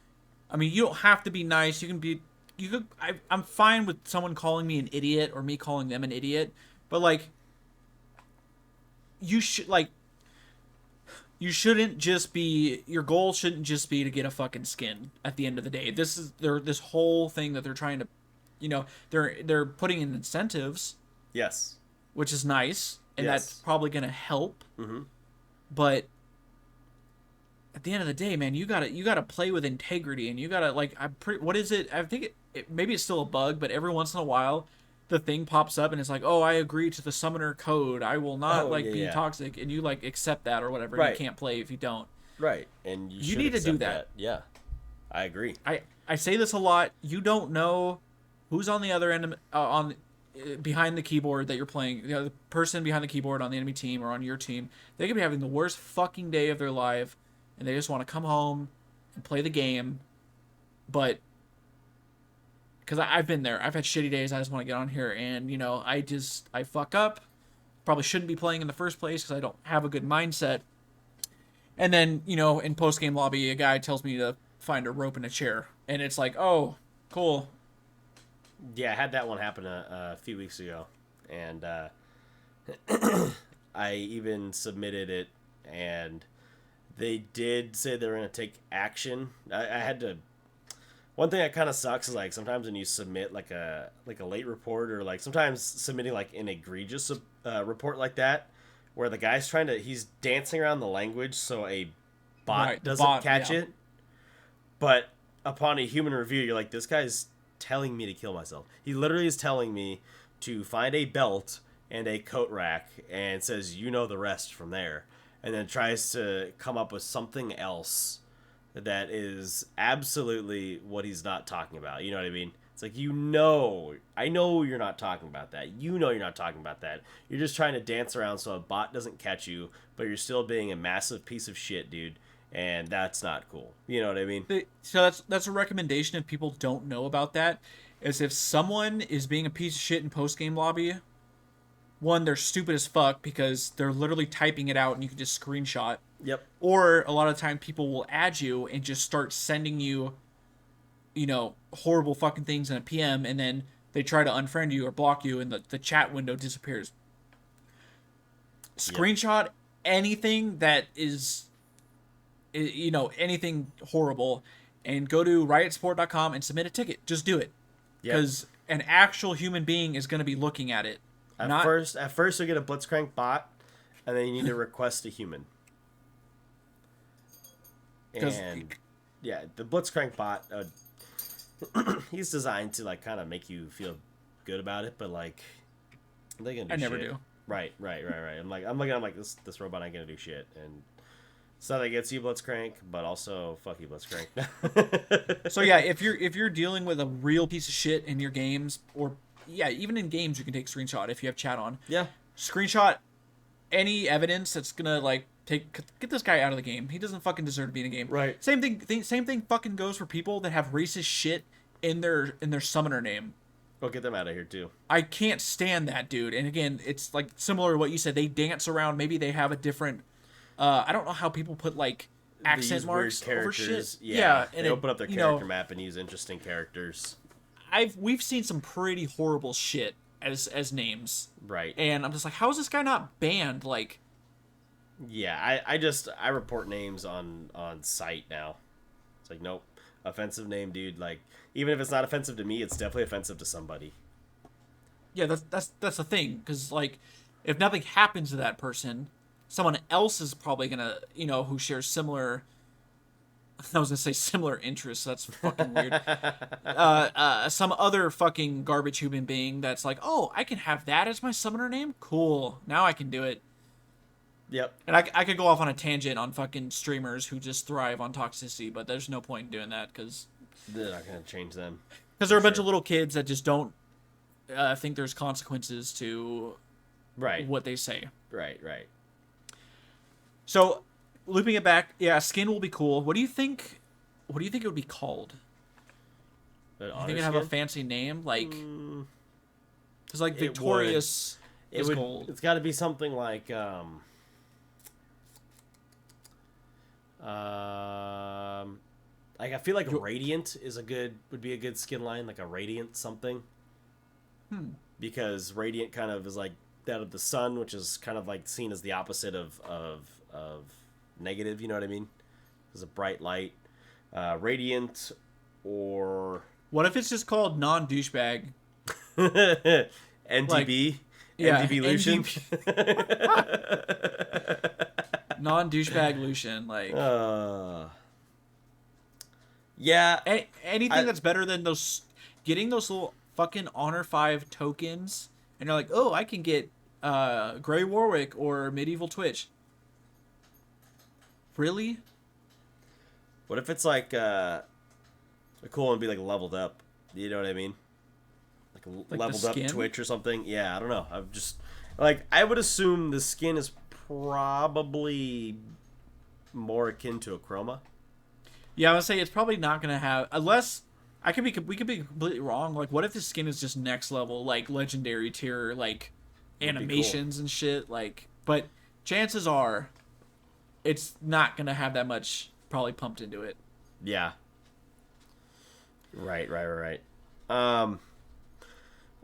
I mean, you don't have to be nice. You can be. I'm fine with someone calling me an idiot or me calling them an idiot, but like, you shouldn't just be. Your goal shouldn't just be to get a fucking skin. At the end of the day, this whole thing that they're trying to, they're putting in incentives. Yes. Which is nice, and that's probably gonna help. Mm-hmm. But at the end of the day, man, you gotta play with integrity, and you gotta like. What is it? I think maybe it's still a bug, but every once in a while, the thing pops up and it's like, oh, I agree to the summoner code. I will not be toxic, and you like accept that or whatever. Right. And you can't play if you don't. Right, and you need to do that. Yeah, I agree. I say this a lot. You don't know who's on the other end behind the keyboard that you're playing, the person behind the keyboard on the enemy team or on your team, they could be having the worst fucking day of their life, and they just want to come home and play the game, but because I've been there, I've had shitty days. I just want to get on here, and I fuck up. Probably shouldn't be playing in the first place because I don't have a good mindset. And then in post game lobby, a guy tells me to find a rope and a chair, and it's like, oh, cool. Yeah, I had that one happen a few weeks ago, and I even submitted it, and they did say they were going to take action. I had to. One thing that kind of sucks is like sometimes when you submit like a late report, or like sometimes submitting like an egregious report like that, where the guy's he's dancing around the language so a bot doesn't catch it. But upon a human review, you're like, this guy's telling me to kill myself. He literally is telling me to find a belt and a coat rack and says, the rest from there. And then tries to come up with something else that is absolutely what he's not talking about. You know what I mean? It's like, I know you're not talking about that. You're not talking about that. You're just trying to dance around so a bot doesn't catch you, but you're still being a massive piece of shit, dude. And that's not cool. You know what I mean? So that's a recommendation if people don't know about that, is if someone is being a piece of shit in post-game lobby, one, they're stupid as fuck because they're literally typing it out and you can just screenshot. Yep. Or a lot of time people will add you and just start sending you, horrible fucking things in a PM, and then they try to unfriend you or block you and the chat window disappears. Screenshot anything that is, anything horrible, and go to riotsport.com and submit a ticket. Just do it. Because an actual human being is going to be looking at it. At first you get a Blitzcrank bot, and then you need to request a human. And the Blitzcrank bot, he's designed to like kind of make you feel good about it, but like they gonna do I never shit. do. Right. I'm like this robot ain't gonna do shit, and so that gets you Blitzcrank, but also fuck you Blitzcrank. So yeah, if you're dealing with a real piece of shit in your games, or even in games you can take screenshot if you have chat on. Yeah. Screenshot any evidence that's gonna like get this guy out of the game. He doesn't fucking deserve to be in a game. Right. Same thing fucking goes for people that have racist shit in their summoner name. We'll get them out of here too. I can't stand that, dude. And again, it's like similar to what you said. They dance around. Maybe they have a different. I don't know how people put like accent marks over shit. Yeah, and they open up their character map and use interesting characters. We've seen some pretty horrible shit as names. Right. And I'm just like, how is this guy not banned? Like. Yeah, I report names on site now. It's like, nope, offensive name, dude. Like, even if it's not offensive to me, it's definitely offensive to somebody. Yeah, that's the thing, because like, if nothing happens to that person, someone else is probably gonna, who shares similar. I was gonna say similar interests. That's fucking weird. Some other fucking garbage human being that's like, oh, I can have that as my summoner name. Cool. Now I can do it. Yep. And I could go off on a tangent on fucking streamers who just thrive on toxicity, but there's no point in doing that because they're not gonna change them. Because they're a bunch of little kids that just don't think there's consequences to what they say. Right. So, looping it back, skin will be cool. What do you think? What do you think it would be called? Do you think it'd have a fancy name, like? Because like Victorious is gold. It's got to be something like I feel like Radiant would be a good skin line, like a Radiant something. Because Radiant kind of is like that of the sun, which is kind of like seen as the opposite of negative, you know what I mean? It's a bright light. Radiant, or what if it's just called non-douchebag? NDB? NDB Lucian? Non-douchebag Lucian, like anything that's better than getting those little fucking Honor 5 tokens, and you're like, oh, I can get Grey Warwick or Medieval Twitch. Really? What if it's like a cool one be like leveled up? You know what I mean? the leveled up skin? Twitch or something. Yeah, I don't know. I'm just like, I would assume the skin is probably more akin to a chroma. Yeah, I would say it's probably not gonna have, unless we could be completely wrong. Like, what if the skin is just next level, like legendary tier, like animations and shit? Like, but chances are, it's not gonna have that much probably pumped into it. Yeah. Right.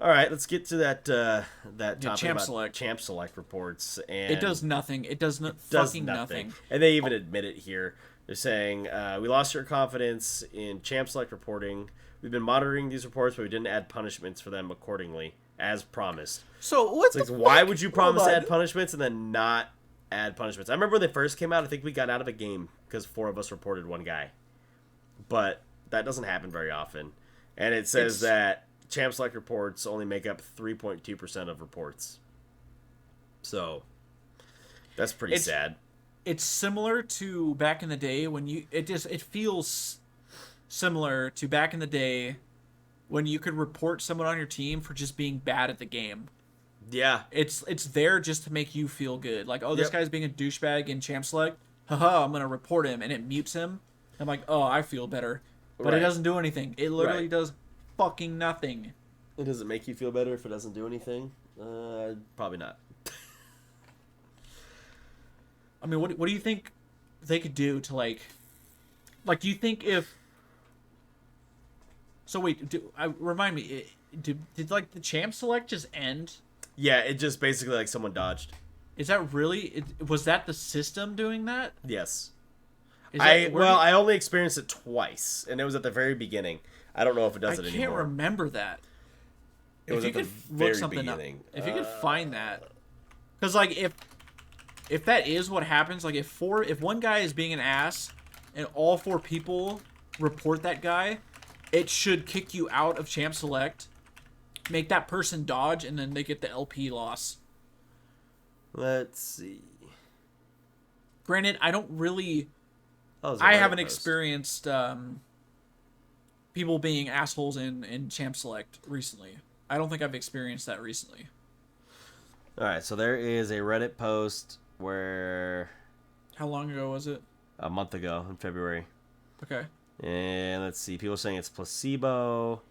All right, let's get to that topic Champ about Select. Champ Select reports. And It does nothing. It does does fucking nothing. And they even admit it here. They're saying, we lost your confidence in Champ Select reporting. We've been monitoring these reports, but we didn't add punishments for them accordingly, as promised. So what's Like, the why fuck? would you promise Hold to on. add punishments and then not add punishments? I remember when they first came out, I think we got out of a game because 4 of us reported one guy. But that doesn't happen very often. And it says that Champ Select reports only make up 3.2% of reports. So that's pretty sad. It's similar to back in the day when it feels similar to back in the day when you could report someone on your team for just being bad at the game. Yeah. It's there just to make you feel good. Like, oh, this Yep. guy's being a douchebag in Champ Select. Haha, I'm gonna report him, and it mutes him. I'm like, oh, I feel better. But Right. it doesn't do anything. It literally Right. does fucking nothing. Does it make you feel better if it doesn't do anything? Probably not. I mean, what do you think they could do to like do you think if? So wait, remind me, did like the Champ Select just end? Yeah, it just basically like someone dodged. Is that really? Was that the system doing that? Yes. Is that, I only experienced it twice, and it was at the very beginning. I don't know if it does I it can't anymore. remember that. It was if at you the could very look something beginning. up, if you could find that, because like if that is what happens, like if one guy is being an ass, and all 4 people report that guy, it should kick you out of Champ Select, make that person dodge, and then they get the LP loss. Let's see. Granted, I don't really. That was a I Reddit haven't post. experienced people being assholes in Champ Select recently. I don't think I've experienced that recently. All right, so there is a Reddit post where How long ago was it? a month ago in February. Okay. And let's see, people saying it's placebo.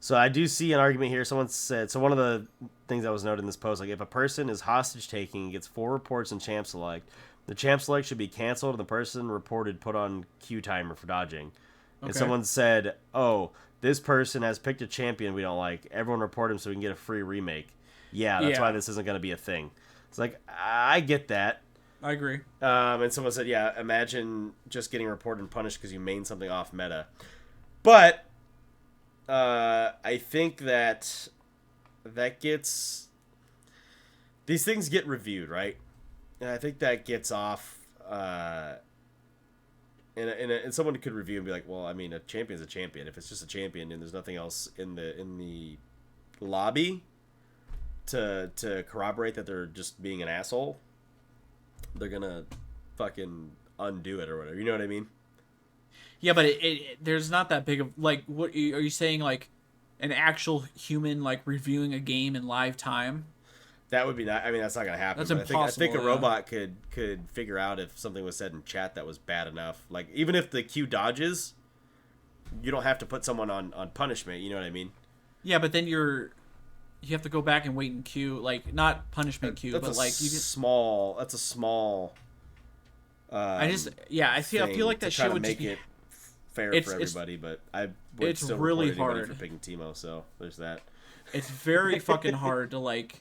So I do see an argument here. Someone said, so one of the things that was noted in this post, like if a person is hostage taking and gets 4 reports in Champ Select, the Champ Select should be canceled and the person reported put on queue timer for dodging. And Okay. someone said, oh, this person has picked a champion we don't like. Everyone report him so we can get a free remake. Yeah, that's Yeah. why this isn't going to be a thing. It's like, I get that. I agree. And someone said, yeah, imagine just getting reported and punished because you main something off meta. But I think that gets... These things get reviewed, right? And I think that gets off... And someone could review and be like, well, I mean, a champion's a champion. If it's just a champion and there's nothing else in the lobby to corroborate that they're just being an asshole, they're gonna fucking undo it or whatever. You know what I mean? Yeah, but there's not that big of like. What are you saying? Like an actual human like reviewing a game in live time? That would be not. I mean, that's not gonna happen. That's but I think a impossible, yeah. robot could figure out if something was said in chat that was bad enough. Like even if the queue dodges, you don't have to put someone on punishment. You know what I mean? Yeah, but then you have to go back and wait in queue, like not punishment queue, That's but a like you just. small. That's a small. I feel like that shit would make just be. it fair It's- for it's- everybody, but I would it's still really report anybody hard. for picking Timo. So there's that. It's very fucking hard to like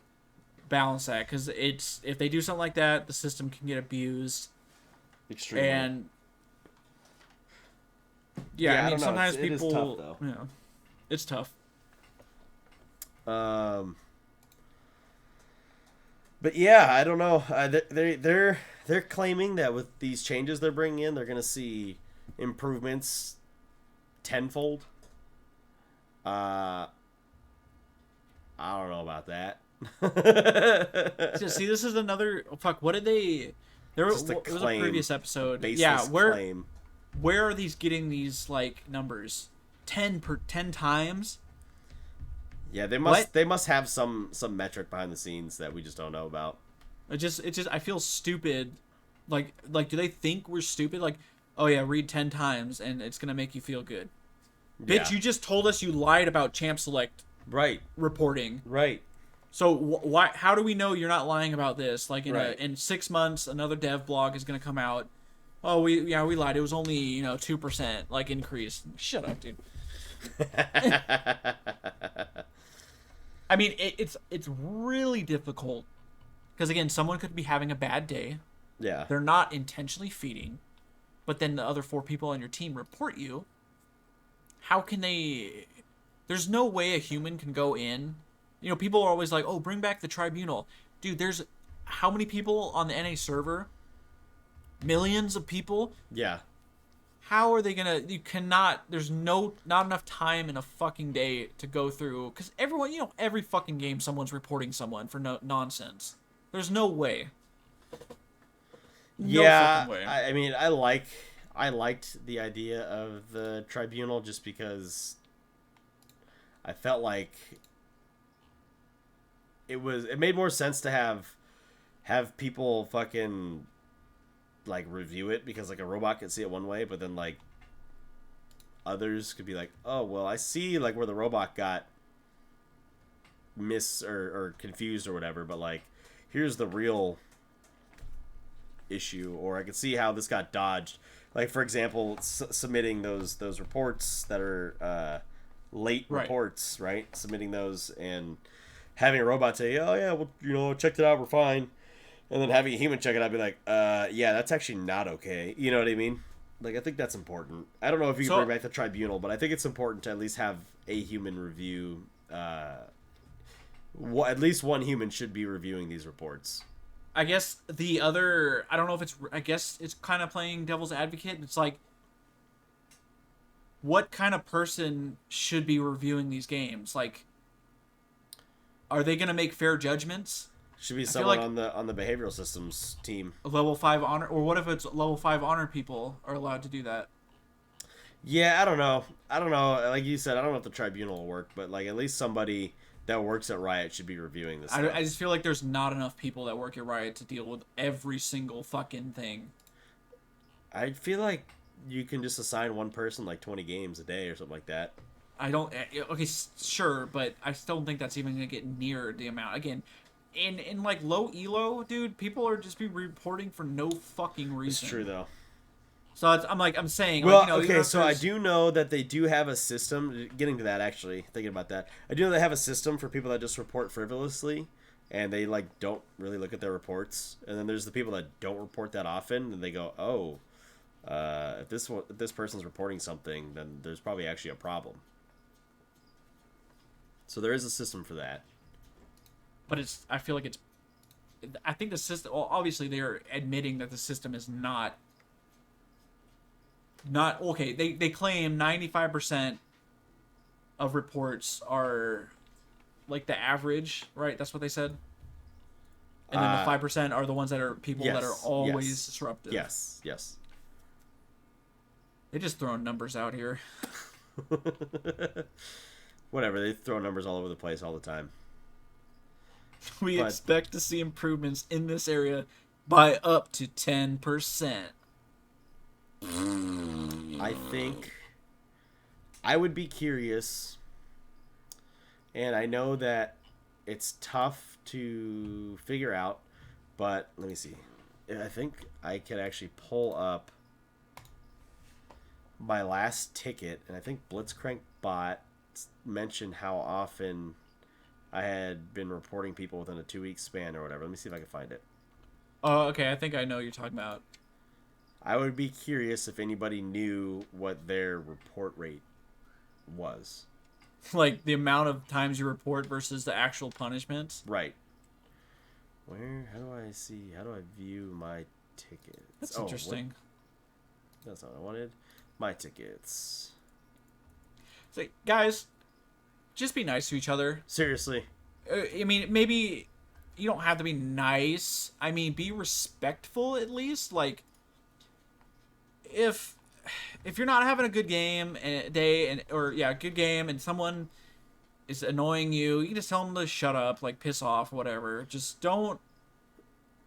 balance that because it's if they do something like that, the system can get abused. Extremely. And Yeah, I I mean don't know. sometimes It is people, tough, though. you know, it's tough. But yeah, I don't know. They're claiming that with these changes they're bringing in, they're gonna see improvements tenfold. I don't know about that. See, this is another fuck. What did they? There was Just a it was a claim. previous episode. Baseless Yeah, where claim. where are these getting these like numbers? 10 times? Yeah, they must have some metric behind the scenes that we just don't know about. It just I feel stupid. Like do they think we're stupid? Like, oh yeah, read 10 times and it's gonna make you feel good. Yeah. Bitch, you just told us you lied about Champ Select Right. reporting. Right. So why? How do we know you're not lying about this? Like in 6 months, another dev blog is gonna come out. Oh, we lied. It was only 2% like increase. Shut up, dude. I mean, it's really difficult because again, someone could be having a bad day. Yeah. They're not intentionally feeding, but then the other 4 people on your team report you. How can they? There's no way a human can go in. People are always like, "Oh, bring back the tribunal." Dude, there's how many people on the NA server? Millions of people. Yeah. How are they gonna? You cannot. There's not enough time in a fucking day to go through. Because everyone, every fucking game, someone's reporting someone for nonsense. There's no way. No Yeah. fucking way. I mean, I liked the idea of the tribunal just because I felt like it made more sense to have people fucking like review it, because like a robot could see it one way, but then like others could be like, oh well, I see like where the robot got or confused or whatever, but like here's the real issue, or I could see how this got dodged. Like for example, submitting those reports that are late reports, right? Submitting those and having a robot say, oh yeah, well checked it out, we're fine. And then having a human check it out, be like, yeah, that's actually not okay. You know what I mean? Like, I think that's important. I don't know if you can bring back the tribunal, but I think it's important to at least have a human review. At least one human should be reviewing these reports. I guess the other, I don't know if it's, I guess it's kind of playing devil's advocate. It's like, what kind of person should be reviewing these games? Like, are they going to make fair judgments? Should be someone on the behavioral systems team. A level 5 honor, or what if it's level 5 honor people are allowed to do that? Yeah, I don't know. Like you said, I don't know if the tribunal will work, but like at least somebody that works at Riot should be reviewing this stuff. I just feel like there's not enough people that work at Riot to deal with every single fucking thing. I feel like you can just assign one person like 20 games a day or something like that. I don't. Okay, sure, but I still don't think that's even gonna get near the amount. Again, in like low elo, dude, people are just be reporting for no fucking reason. It's true though. So I'm saying. Well, like, okay, so I do know that they do have a system. Getting to that, actually, thinking about that, I do know they have a system for people that just report frivolously, and they like don't really look at their reports. And then there's the people that don't report that often, and they go, oh, if this person's reporting something, then there's probably actually a problem. So there is a system for that. But I feel like I think the system. Well, obviously they're admitting that the system is not okay. They claim 95% of reports are like the average, right? That's what they said. And then the 5% are the ones that are people that are always disruptive. Yes. They're just throwing numbers out here. Whatever, they throw numbers all over the place all the time. We expect to see improvements in this area by up to 10%. I think I would be curious, and I know that it's tough to figure out, but let me see. I think I could actually pull up my last ticket, and I think Blitzcrank Bot mentioned how often I had been reporting people within a 2-week span or whatever. Let me see if I can find it. Oh, okay. I think I know what you're talking about. I would be curious if anybody knew what their report rate was. Like the amount of times you report versus the actual punishments. Right. How do I view my tickets? That's interesting. That's not what I wanted. My tickets. It's like, guys, just be nice to each other. Seriously. I mean, maybe you don't have to be nice. I mean, be respectful at least. Like, if if you're not having a good game and day good game and someone is annoying you, you can just tell them to shut up, like piss off, whatever. Just don't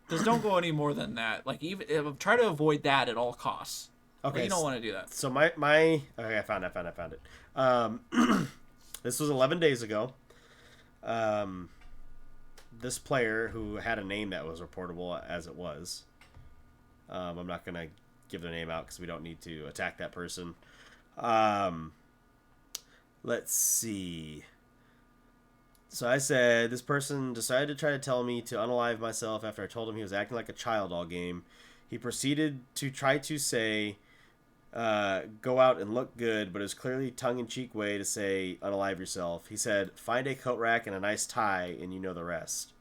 go any more than that. Like even try to avoid that at all costs. Okay, Like, you don't want to do that. So my okay, I found it. This was 11 days ago. This player who had a name that was reportable as it was. I'm not gonna give their name out because we don't need to attack that person. Let's see. So I said, this person decided to try to tell me to unalive myself after I told him he was acting like a child all game. He proceeded to try to say, go out and look good, but it was clearly tongue-in-cheek way to say unalive yourself. He said, find a coat rack and a nice tie, and you know the rest.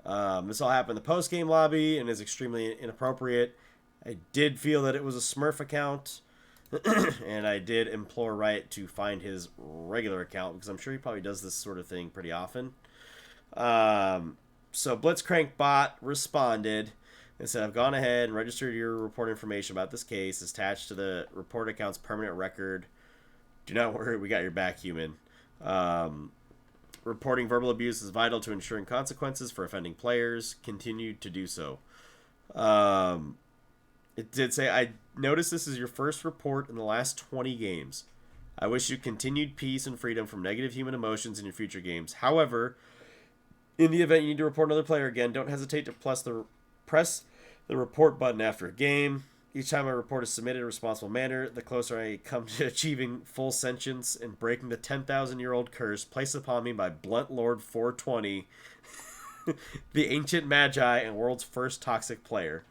This all happened in the post-game lobby and is extremely inappropriate. I did feel that it was a Smurf account. And I did implore Riot to find his regular account because I'm sure he probably does this sort of thing pretty often. So Blitzcrank bot responded and said, I've gone ahead and registered your report information about this case. It's attached to the report account's permanent record. Do not worry, we got your back, human. Reporting verbal abuse is vital to ensuring consequences for offending players. Continue to do so. It did say, I noticed this is your first report in the last 20 games. I wish you continued peace and freedom from negative human emotions in your future games. However, in the event you need to report another player again, don't hesitate to press the report button after a game. Each time a report is submitted in a responsible manner, the closer I come to achieving full sentience and breaking the 10,000-year-old curse placed upon me by Blunt Lord 420, the ancient magi and world's first toxic player.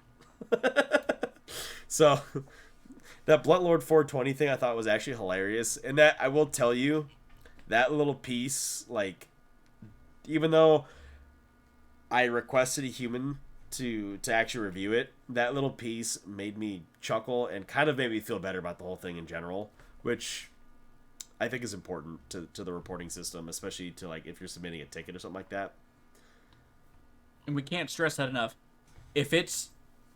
So, that Blunt Lord 420 thing I thought was actually hilarious. And that, I will tell you, that little piece, like, even though I requested a human to actually review it, that little piece made me chuckle and kind of made me feel better about the whole thing in general, which I think is important to the reporting system, especially to, like, if you're submitting a ticket or something like that. And we can't stress that enough.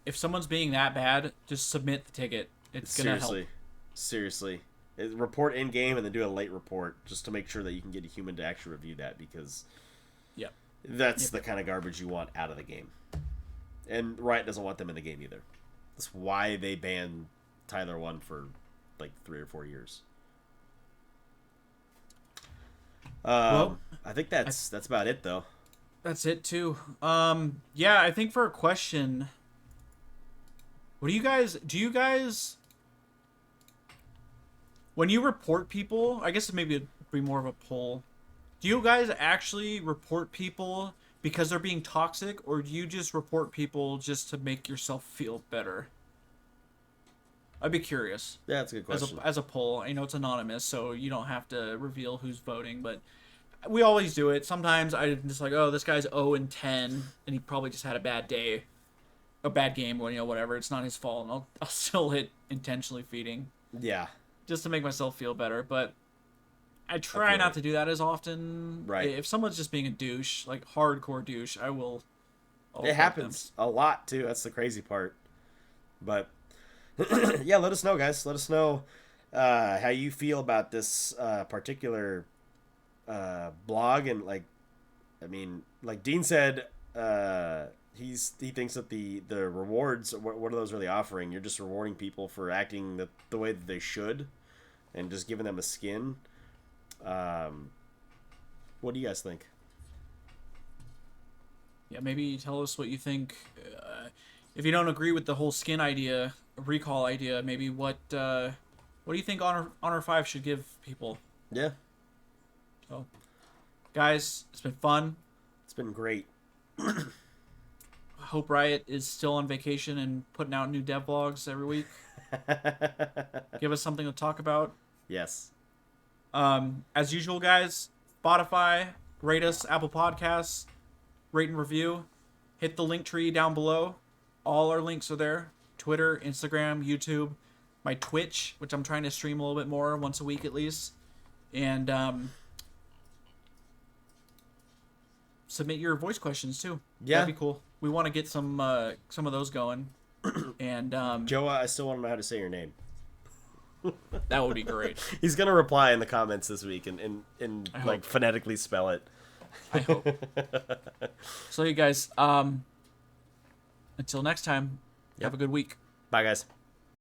If someone's being that bad, just submit the ticket. It's gonna help. Seriously. Report in game and then do a late report just to make sure that you can get a human to actually review that, because that's the kind of garbage you want out of the game. And Riot doesn't want them in the game either. That's why they banned Tyler 1 for like 3 or 4 years. I think that's about it though. That's it too. Yeah, I think for a question, do you guys, when you report people, I guess maybe it'd be more of a poll, do you guys actually report people because they're being toxic, or do you just report people just to make yourself feel better? I'd be curious. Yeah, that's a good question. As a poll, I know it's anonymous, so you don't have to reveal who's voting, but we always do it. Sometimes I'm just like, oh, this guy's 0-10, and he probably just had a bad day. A bad game, or whatever. It's not his fault, and I'll still hit intentionally feeding. Yeah. Just to make myself feel better, but I try not to do that as often. Right. If someone's just being a douche, like hardcore douche, I'll it happens a lot too. That's the crazy part. But yeah, let us know, guys. Let us know how you feel about this particular blog, and like Dean said, he thinks that the rewards, what are those really offering? You're just rewarding people for acting the way that they should, and just giving them a skin. What do you guys think? Yeah, maybe tell us what you think. If you don't agree with the whole skin idea, recall idea, maybe what do you think Honor 5 should give people? Yeah. So, guys, it's been fun. It's been great. I hope Riot is still on vacation and putting out new dev vlogs every week. Give us something to talk about. Yes. As usual, guys, Spotify, rate us, Apple Podcasts, rate and review. Hit the link tree down below. All our links are there. Twitter, Instagram, YouTube, my Twitch, which I'm trying to stream a little bit more, once a week at least. And submit your voice questions too. Yeah. That'd be cool. We want to get some of those going. And Joa, I still want to know how to say your name. That would be great. He's gonna reply in the comments this week and I like hope. phonetically spell it. I hope. So you guys, until next time, have a good week. Bye, guys.